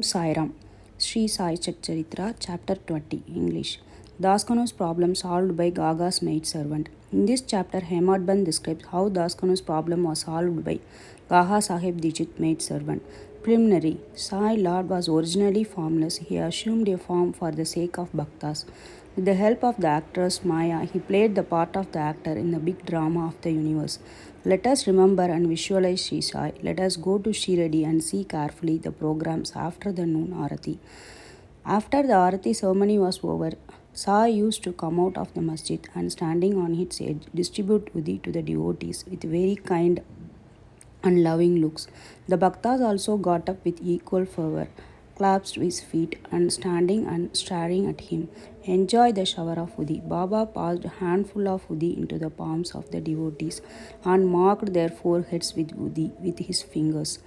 Sairam, Sri Sai Charitra, Chapter 20, English. Daskanu's problem solved by Gaga's maid servant. In this chapter, Hemadban describes how Daskanu's problem was solved by Gaga Sahib Dijit maid servant. Preliminary. Sai Lord was originally formless. He assumed a form for the sake of Bhaktas. With the help of the actress Maya, he played the part of the actor in the big drama of the universe. Let us remember and visualize Sri Sai. Let us go to Shiradi and see carefully the programs after the noon Arati. After the Arati ceremony was over, Sai used to come out of the masjid and standing on its edge distribute Udi to the devotees with very kind and loving looks. The Bhaktas also got up with equal fervor, clasped his feet and standing and staring at him. Enjoy the shower of Udi. Baba passed a handful of Udi into the palms of the devotees and marked their foreheads with Udi with his fingers.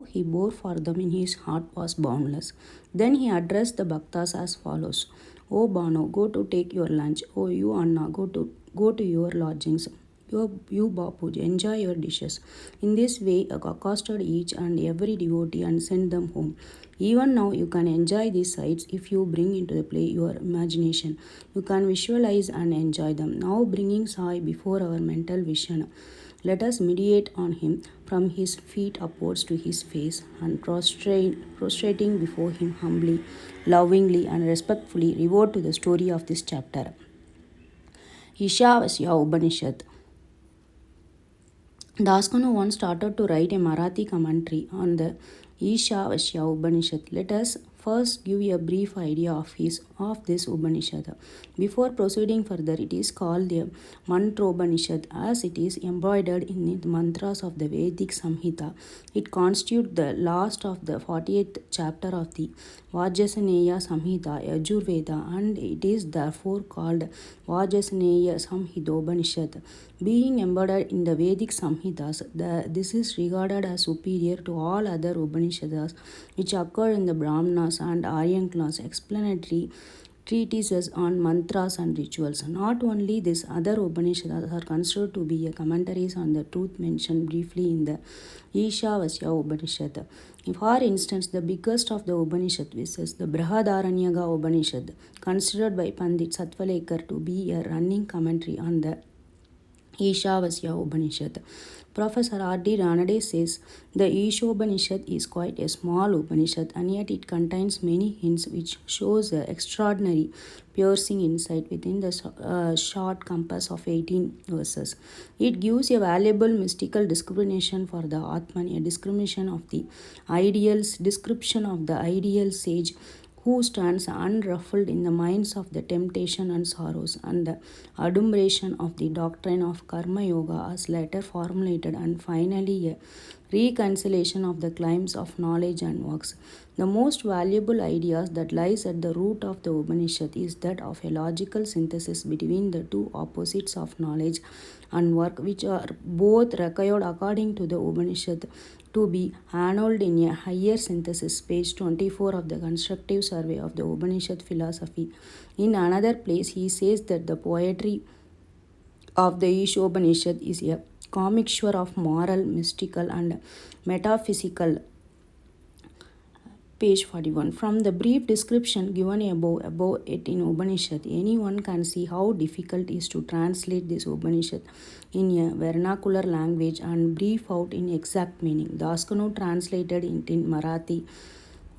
He bore for them in his heart was boundless. Then he addressed the Bhaktas as follows: O Bano, go to take your lunch. O you Anna, go to your lodgings. You Bapuj, enjoy your dishes. In this way, accosted each and every devotee and sent them home. Even now, you can enjoy these sights if you bring into the play your imagination. You can visualize and enjoy them. Now, bringing Sai before our mental vision, let us meditate on him from his feet upwards to his face and prostrating before him humbly, lovingly, and respectfully, revert to the story of this chapter. Ishavasya Upanishad. Daskanu once started to write a Marathi commentary on the Ishavasya Upanishad. Let us first give a brief idea of this Upanishad. Before proceeding further, it is called the Mantropanishad as it is embroidered in the mantras of the Vedic Samhita. It constitutes the last of the 48th chapter of the Vajrasaneya Samhita Yajurveda, and it is therefore called Vajrasaneya Samhitopanishad. Being embodied in the Vedic Samhitas, this is regarded as superior to all other Upanishads which occur in the Brahmanas and Aryankalas explanatory treatises on mantras and rituals. Not only this, other Upanishads are considered to be commentaries on the truth mentioned briefly in the Ishavasya Upanishad. For instance, the biggest of the Upanishad is the Brihadaranyaka Upanishad, considered by Pandit Satvalekar to be a running commentary on the Ishavasya Upanishad. Professor R.D. Ranade says the Ishopanishad is quite a small Upanishad and yet it contains many hints which shows the extraordinary piercing insight within the short compass of 18 verses. It gives a valuable mystical discrimination for the Atman, a description of the ideal sage who stands unruffled in the minds of the temptation and sorrows, and the adumbration of the doctrine of Karma Yoga as later formulated, and finally a reconciliation of the claims of knowledge and works. The most valuable ideas that lies at the root of the Upanishad is that of a logical synthesis between the two opposites of knowledge and work, which are both required according to the Upanishad to be annulled in a higher synthesis, page 24 of the constructive survey of the Upanishad philosophy. In another place, he says that the poetry of the Ishopanishad is a commixture of moral, mystical, and metaphysical. Page 41. From the brief description given above it in Upanishad, anyone can see how difficult it is to translate this Upanishad in a vernacular language and brief out in exact meaning. Daskanu translated it in Marathi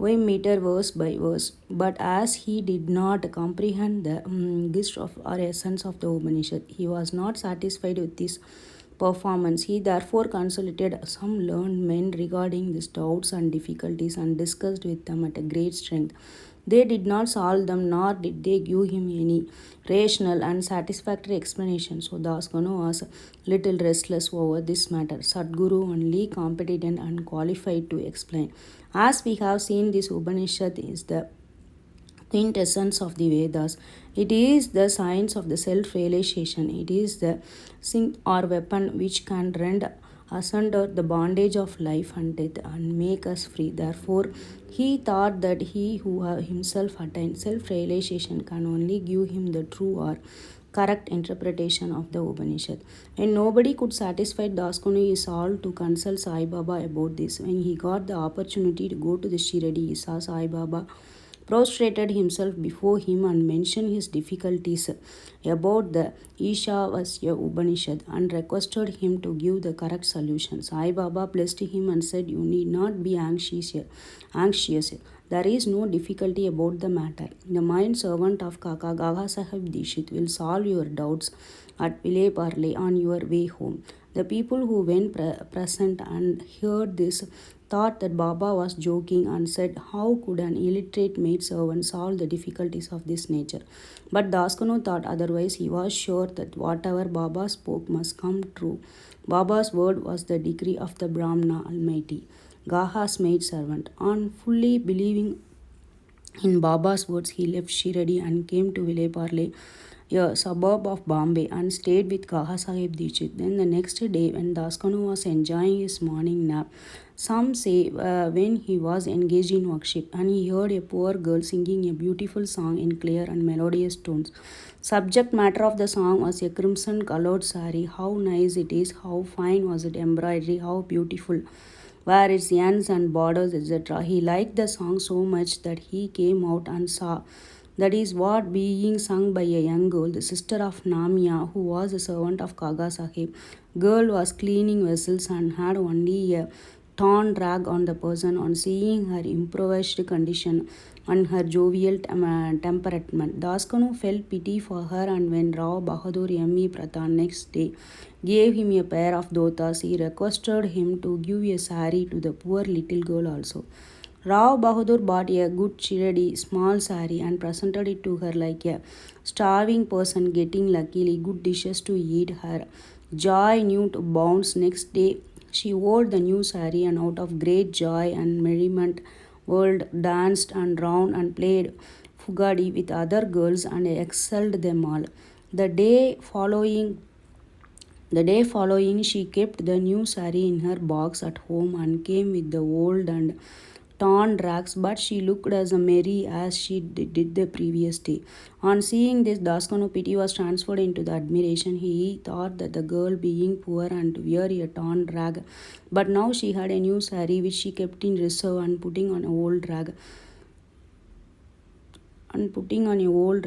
meter verse by verse, but as he did not comprehend the gist of or essence of the Upanishad, he was not satisfied with this performance. He therefore consulted some learned men regarding these doubts and difficulties and discussed with them at a great strength. They did not solve them, nor did they give him any rational and satisfactory explanation. So Daskanu was little restless over this matter. Sadguru only competent and qualified to explain. As we have seen, this Upanishad is the quintessence of the Vedas. It is the science of the self-realization. It is the sing or weapon which can rend asunder the bondage of life and death and make us free. Therefore, he thought that he who himself attained self-realization can only give him the true or correct interpretation of the Upanishad. When nobody could satisfy Daskunu, he resolved to consult Sai Baba about this. When he got the opportunity to go to the Shiradi, he saw Sai Baba prostrated himself before him and mentioned his difficulties about the Ishavasya Upanishad and requested him to give the correct solution. Sai Baba blessed him and said, "You need not be anxious. There is no difficulty about the matter. The mind servant of Kaka Gaga Sahib Dishit will solve your doubts at Vile Parle on your way home." The people who went present and heard this thought that Baba was joking and said, "How could an illiterate maidservant solve the difficulties of this nature?" But Daskanu thought otherwise. He was sure that whatever Baba spoke must come true. Baba's word was the decree of the Brahmana Almighty, Gaha's maidservant. On fully believing in Baba's words, he left Shiradi and came to Vileparle, a suburb of Bombay, and stayed with Gaha Sahib Dikshit. Then the next day, when Daskanu was enjoying his morning nap, some say when he was engaged in worship, and he heard a poor girl singing a beautiful song in clear and melodious tones. Subject matter of the song was a crimson colored sari. How nice it is, how fine was it embroidery, how beautiful were its ends and borders, etc. He liked the song so much that he came out and saw that is what being sung by a young girl, the sister of Namia, who was a servant of Kaga Sahib. Girl was cleaning vessels and had only a torn rag on the person. On seeing her impoverished condition and her jovial temperament, Daskanu felt pity for her, and when Rao Bahadur M.E. Prathan next day gave him a pair of dhotas, he requested him to give a sari to the poor little girl also. Rao Bahadur bought a good Shiradi small sari and presented it to her like a starving person getting luckily good dishes to eat. Her joy knew to bounds. Next day she wore the new sari, and out of great joy and merriment world danced and round and played fugadi with other girls and excelled them all. The day following she kept the new sari in her box at home and came with the old and torn rags, but she looked as merry as she did the previous day. On seeing this, Daskanu pity was transferred into the admiration. He thought that the girl, being poor and to wear a torn rag, but now she had a new sari which she kept in reserve, and putting on a old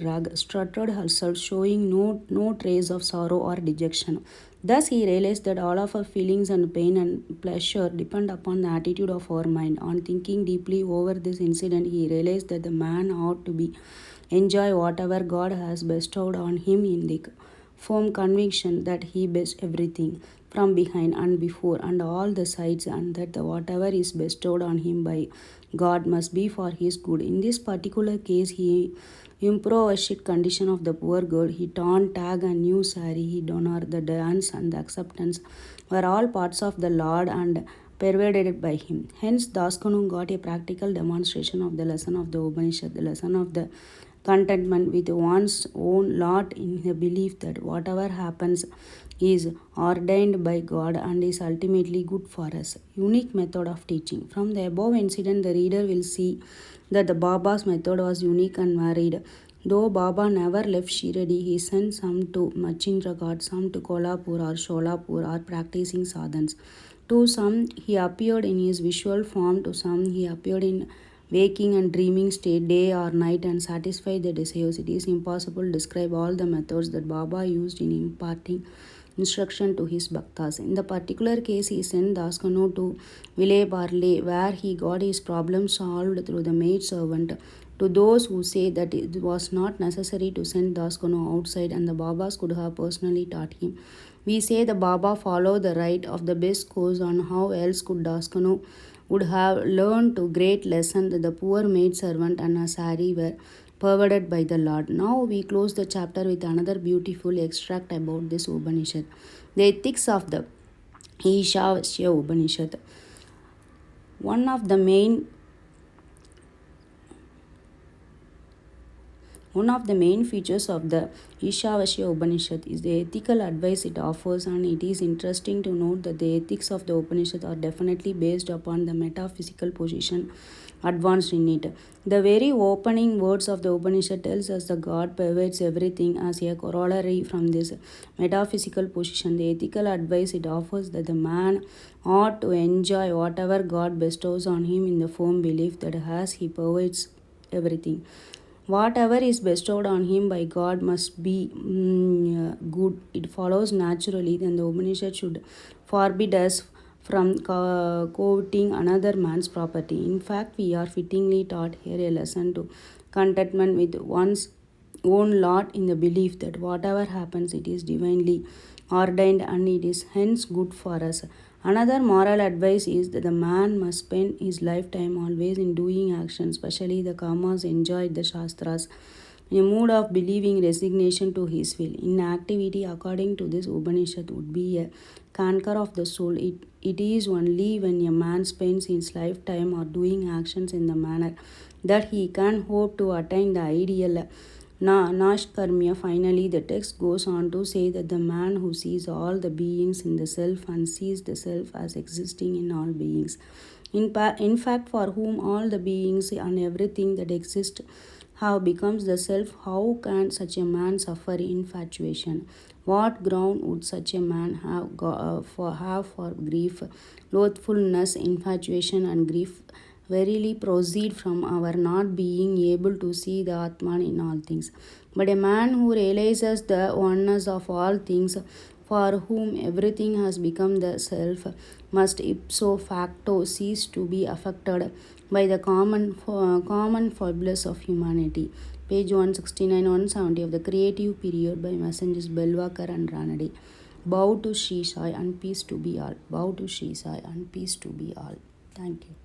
rag, strutted herself, showing no trace of sorrow or dejection. Thus he realized that all of her feelings and pain and pleasure depend upon the attitude of our mind. On thinking deeply over this incident, he realized that the man ought to be enjoy whatever God has bestowed on him in the firm conviction that he bests everything from behind and before and all the sides, and that the whatever is bestowed on him by God must be for his good. In this particular case, he impoverished condition of the poor girl, he torn tag and new sari, he donor, the dance and the acceptance were all parts of the Lord and pervaded by him. Hence, Daskanu got a practical demonstration of the lesson of the Upanishad, the lesson of the contentment with one's own lot in the belief that whatever happens is ordained by God and is ultimately good for us. Unique method of teaching. From the above incident, the reader will see that the Baba's method was unique and varied. Though Baba never left Shiradi, he sent some to Machindraghat, some to Kolhapur or Sholapur or practicing sadhans. To some he appeared in his visual form, to some he appeared in waking and dreaming state, day or night, and satisfied the desires. It is impossible to describe all the methods that Baba used in imparting instruction to his bhaktas. In the particular case, he sent Daskanu to Vile Parle, where he got his problem solved through the maid servant. To those who say that it was not necessary to send Daskanu outside and the Babas could have personally taught him, we say the Baba followed the right of the best course. On how else could Daskanu would have learned to great lesson that the poor maid servant and her sari were perverted by the Lord. Now we close the chapter with another beautiful extract about this Upanishad. The ethics of the Ishavasya Upanishad. One of the main One of the main features of the Ishavasya Upanishad is the ethical advice it offers, and it is interesting to note that the ethics of the Upanishad are definitely based upon the metaphysical position advanced in it. The very opening words of the Upanishad tells us that God pervades everything. As a corollary from this metaphysical position, the ethical advice it offers that the man ought to enjoy whatever God bestows on him in the firm belief that as he pervades everything, whatever is bestowed on him by God must be good. It follows naturally then the Upanishad should forbid us from coveting another man's property. In fact, we are fittingly taught here a lesson to contentment with one's own lot in the belief that whatever happens, it is divinely ordained and it is hence good for us. Another moral advice is that the man must spend his lifetime always in doing action, especially the karmas enjoyed the Shastras, in a mood of believing resignation to his will. Inactivity, according to this Upanishad, would be a canker of the soul. It is only when a man spends his lifetime or doing actions in the manner that he can hope to attain the ideal Nashkarmya. Finally, the text goes on to say that the man who sees all the beings in the self and sees the self as existing in all beings, in fact, for whom all the beings and everything that exists have becomes the self, how can such a man suffer infatuation? What ground would such a man have for grief? Loathfulness, infatuation, and grief verily proceed from our not being able to see the Atman in all things. But a man who realizes the oneness of all things, for whom everything has become the self, must ipso facto cease to be affected by the common foibles of humanity. Page 169-170 of the Creative Period by Messengers Belwakar and Ranade. Bow to Sri Sai and peace to be all. Bow to Sri Sai and peace to be all. Thank you.